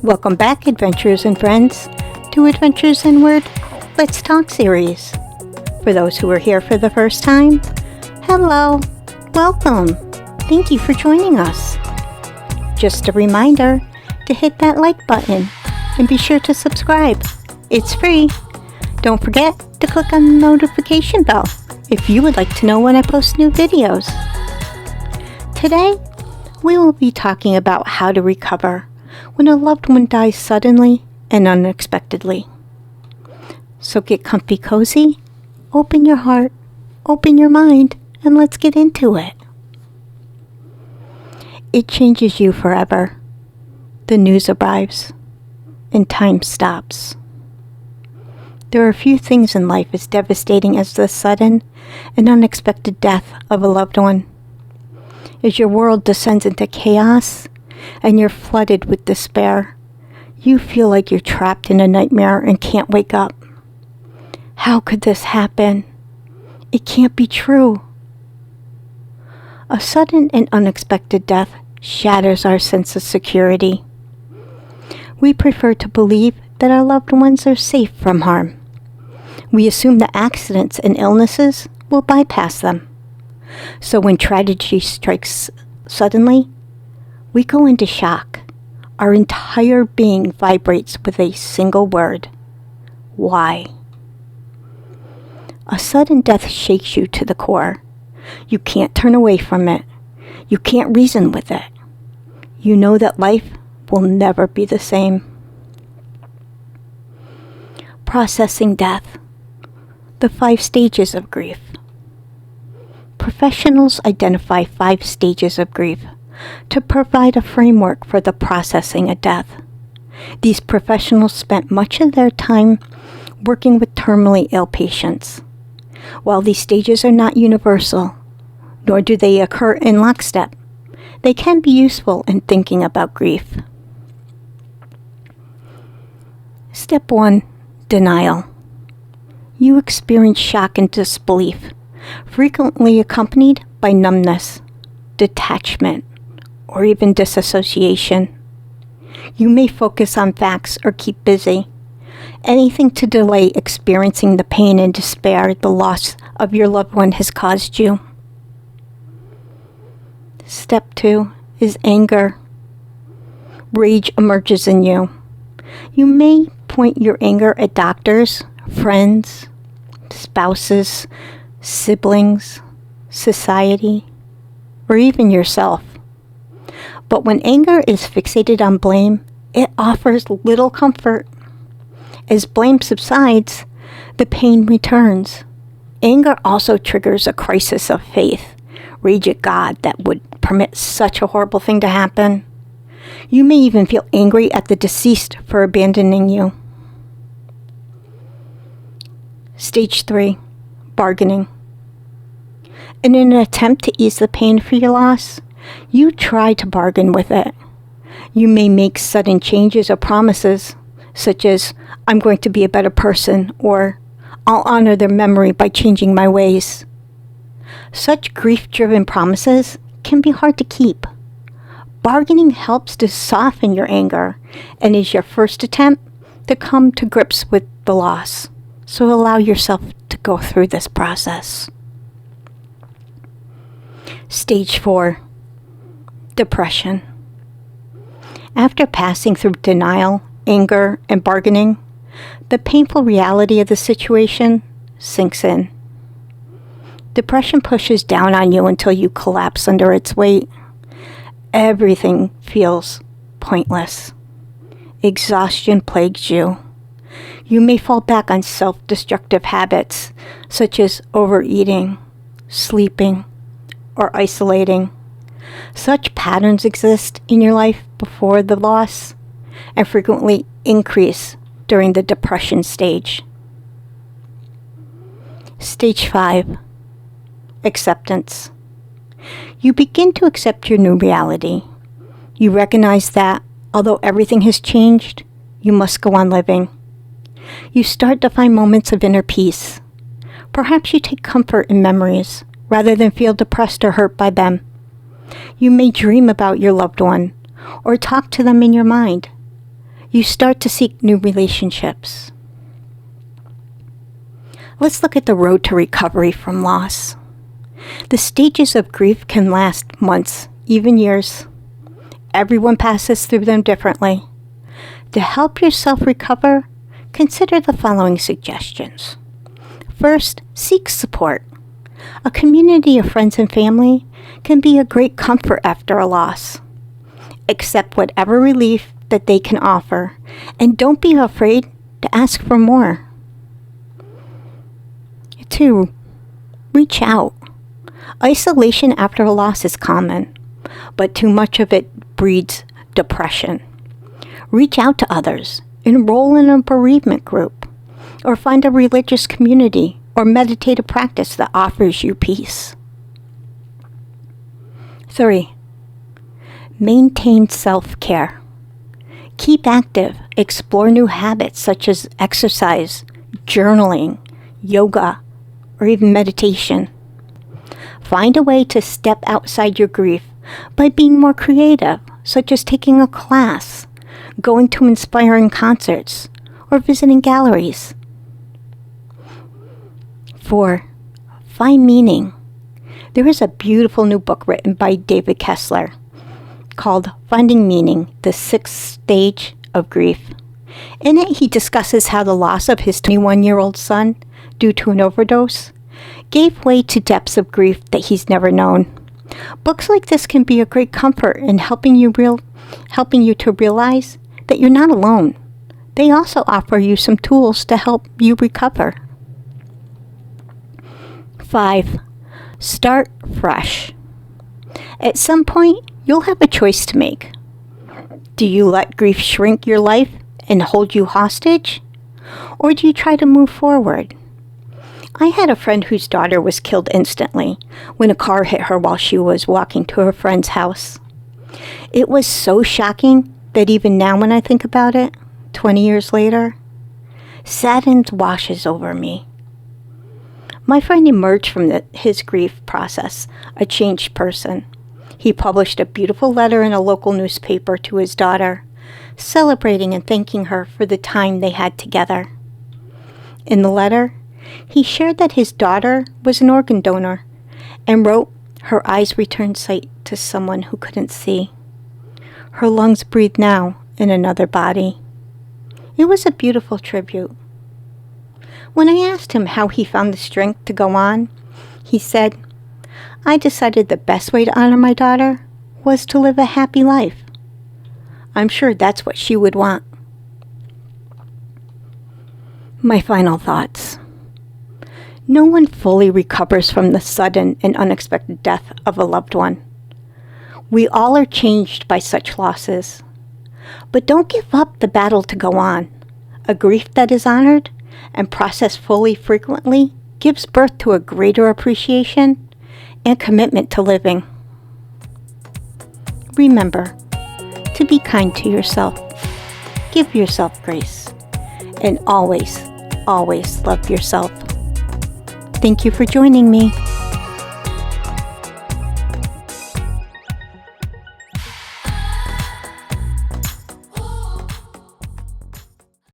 Welcome back, adventurers and friends, to Adventures Inward Let's Talk series. For those who are here for the first time, hello, welcome. Thank you for joining us. Just a reminder to hit that like button and be sure to subscribe. It's free. Don't forget to click on the notification bell if you would like to know when I post new videos. Today, we will be talking about how to recover when a loved one dies suddenly and unexpectedly. So get comfy cozy, open your heart, open your mind, and let's get into it. It changes you forever. The news arrives, and time stops. There are few things in life as devastating as the sudden and unexpected death of a loved one. As your world descends into chaos and you're flooded with despair, you feel like you're trapped in a nightmare and can't wake up. How could this happen? It can't be true. A sudden and unexpected death shatters our sense of security. We prefer to believe that our loved ones are safe from harm. We assume that accidents and illnesses will bypass them. So when tragedy strikes suddenly, we go into shock. Our entire being vibrates with a single word: why? A sudden death shakes you to the core. You can't turn away from it. You can't reason with it. You know that life will never be the same. Processing death. The 5 stages of grief. Professionals identify 5 stages of grief to provide a framework for the processing of death. These professionals spent much of their time working with terminally ill patients. While these stages are not universal, nor do they occur in lockstep, they can be useful in thinking about grief. Step 1. Denial. You experience shock and disbelief, frequently accompanied by numbness, detachment, or even disassociation. You may focus on facts or keep busy, anything to delay experiencing the pain and despair the loss of your loved one has caused you. Step 2 is anger. Rage emerges in you. You may point your anger at doctors, friends, spouses, siblings, society, or even yourself. But when anger is fixated on blame, it offers little comfort. As blame subsides, the pain returns. Anger also triggers a crisis of faith. Rage at God that would permit such a horrible thing to happen. You may even feel angry at the deceased for abandoning you. Stage 3. Bargaining. In an attempt to ease the pain for your loss, you try to bargain with it. You may make sudden changes or promises, such as, "I'm going to be a better person," or "I'll honor their memory by changing my ways." Such grief-driven promises can be hard to keep. Bargaining helps to soften your anger and is your first attempt to come to grips with the loss. So allow yourself to go through this process. Stage 4. Depression. After passing through denial, anger, and bargaining, the painful reality of the situation sinks in. Depression pushes down on you until you collapse under its weight. Everything feels pointless. Exhaustion plagues you. You may fall back on self-destructive habits such as overeating, sleeping, or isolating. Such patterns exist in your life before the loss and frequently increase during the depression stage. Stage 5. Acceptance. You begin to accept your new reality. You recognize that, although everything has changed, you must go on living. You start to find moments of inner peace. Perhaps you take comfort in memories, rather than feel depressed or hurt by them. You may dream about your loved one, or talk to them in your mind. you start to seek new relationships. Let's look at the road to recovery from loss. The stages of grief can last months, even years. Everyone passes through them differently. To help yourself recover, consider the following suggestions. First, seek support. A community of friends and family can be a great comfort after a loss. Accept whatever relief that they can offer, and don't be afraid to ask for more. 2. Reach out. Isolation after a loss is common, but too much of it breeds depression. Reach out to others, enroll in a bereavement group, or find a religious community or meditative practice that offers you peace. 3. Maintain self-care. Keep active, explore new habits such as exercise, journaling, yoga, or even meditation. Find a way to step outside your grief by being more creative, such as taking a class, going to inspiring concerts, or visiting galleries. 4. Find meaning. There is a beautiful new book written by David Kessler called Finding Meaning, the Sixth Stage of Grief. In it, he discusses how the loss of his 21-year-old son, due to an overdose, gave way to depths of grief that he's never known. Books like this can be a great comfort in helping you to realize that you're not alone. They also offer you some tools to help you recover. 5. Start fresh. At some point, you'll have a choice to make. Do you let grief shrink your life and hold you hostage? Or do you try to move forward? I had a friend whose daughter was killed instantly when a car hit her while she was walking to her friend's house. It was so shocking that even now when I think about it, 20 years later, sadness washes over me. My friend emerged from his grief process a changed person. He published a beautiful letter in a local newspaper to his daughter, celebrating and thanking her for the time they had together. In the letter, he shared that his daughter was an organ donor and wrote, "Her eyes returned sight to someone who couldn't see. Her lungs breathe now in another body." It was a beautiful tribute. When I asked him how he found the strength to go on, he said, "I decided the best way to honor my daughter was to live a happy life. I'm sure that's what she would want." My final thoughts. No one fully recovers from the sudden and unexpected death of a loved one. We all are changed by such losses. But don't give up the battle to go on. A grief that is honored and processed fully frequently gives birth to a greater appreciation and commitment to living. Remember to be kind to yourself, give yourself grace, and always, always love yourself. Thank you for joining me.